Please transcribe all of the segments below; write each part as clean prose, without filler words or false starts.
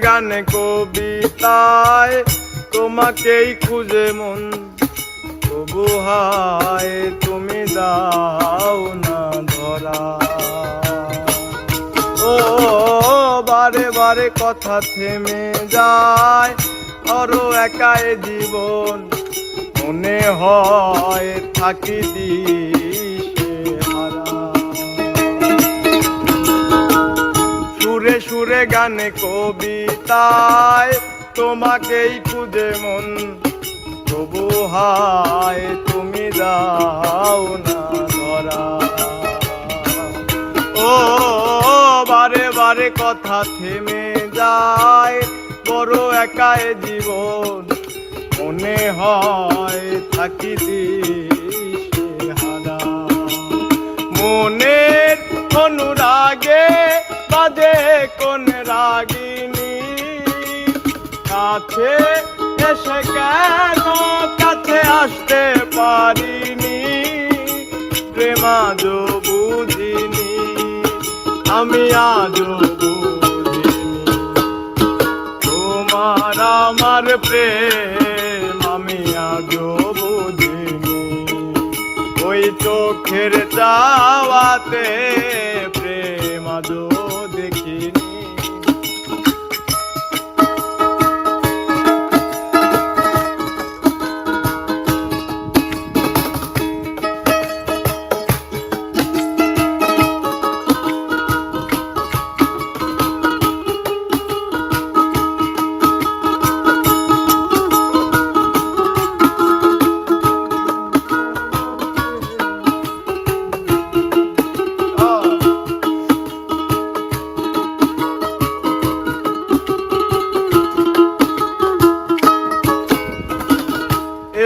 গানে কবিতায় তোমাকেই খুঁজে মন, তবু হায় তুমি দাও না ধরা। ও বারে বারে কথা থেমে যায়, আরো একাই জীবন মনে হয় থাকি দিশে হারা। সুরে সুরে গানে কবিতায় তোমাকেই খুঁজে মন, তবু হায় তুমি দাও না ধরা। ও বারে বারে কথা থেমে যায়, বড় একাই জীবন মনে হয় থাকি দিশে হারা। মনের অনুরাগে বাজে কোন রাগিনী, কাছে এসে কেন কাছে আসতে পারিনি। প্রেম আজও বুঝিনি, আমি আজও বুঝিনি, তোমার আমার প্রেম আমি আজও বুঝিনি। ওই চোখের চাওয়াতে প্রেম আজও দেখিনি।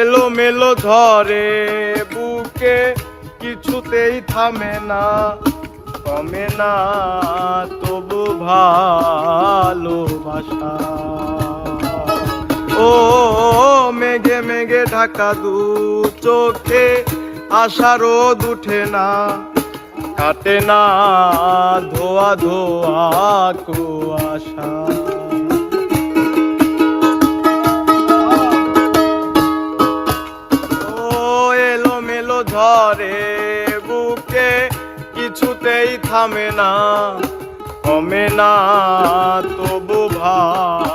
এলো মেলো ধরে বুকে, কিছুতেই থামে না কমে না তবু ভালোবাসা। ও মেঘে মেঘে ঢাকা দু চোখে, আশা রোদ উঠে না কাটে না ধোয়া ধোয়া কুয়াশা। ধরে বুকে, কিছুতেই থামে না কমে না তবু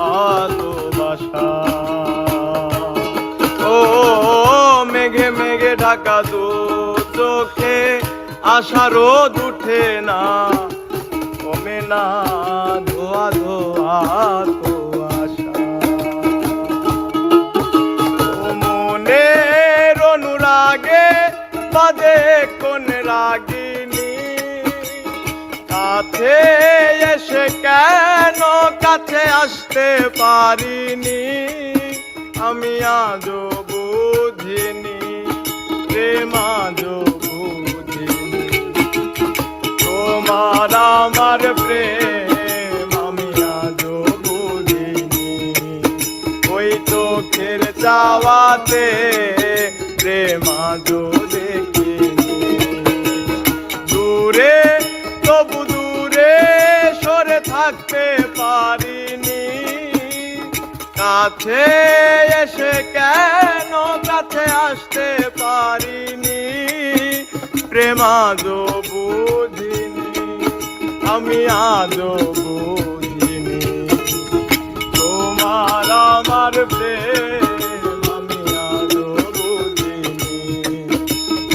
ভালোবাসা। ও মেঘে মেঘে ঢাকা দু চোখে, আশা রোদ উঠে না কমে না ধোয়া ধোয়া কুয়াশা। মনের অনুরাগে বাজে কোন রাগিনী, কাছে এসে কেন কাছে আসতে পারিনি। আমি আজও বুঝিনি, প্রেম আজও বুঝিনি, তোমার আমার প্রেম আমি আজও বুঝিনি। ওই চোখের চাওয়াতে প্রেম আজও দেখিনি। দূরে তবু দূরে সরে থাকতে পারিনি, কাছে এসে কেন কাছে আসতে পারিনি। প্রেম আজও বুঝিনি, আমি আজও বুঝিনি, তোমার আমার প্রেম আমি আজও বুঝিনি।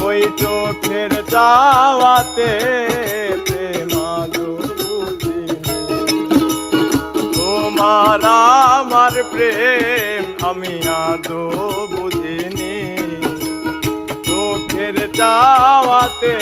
ওই চোখের চাওয়াতে প্রেম আজও বুঝিনি, তোমার আমার প্রেম আমি আজও বুঝিনি। চোখের চাওয়াতে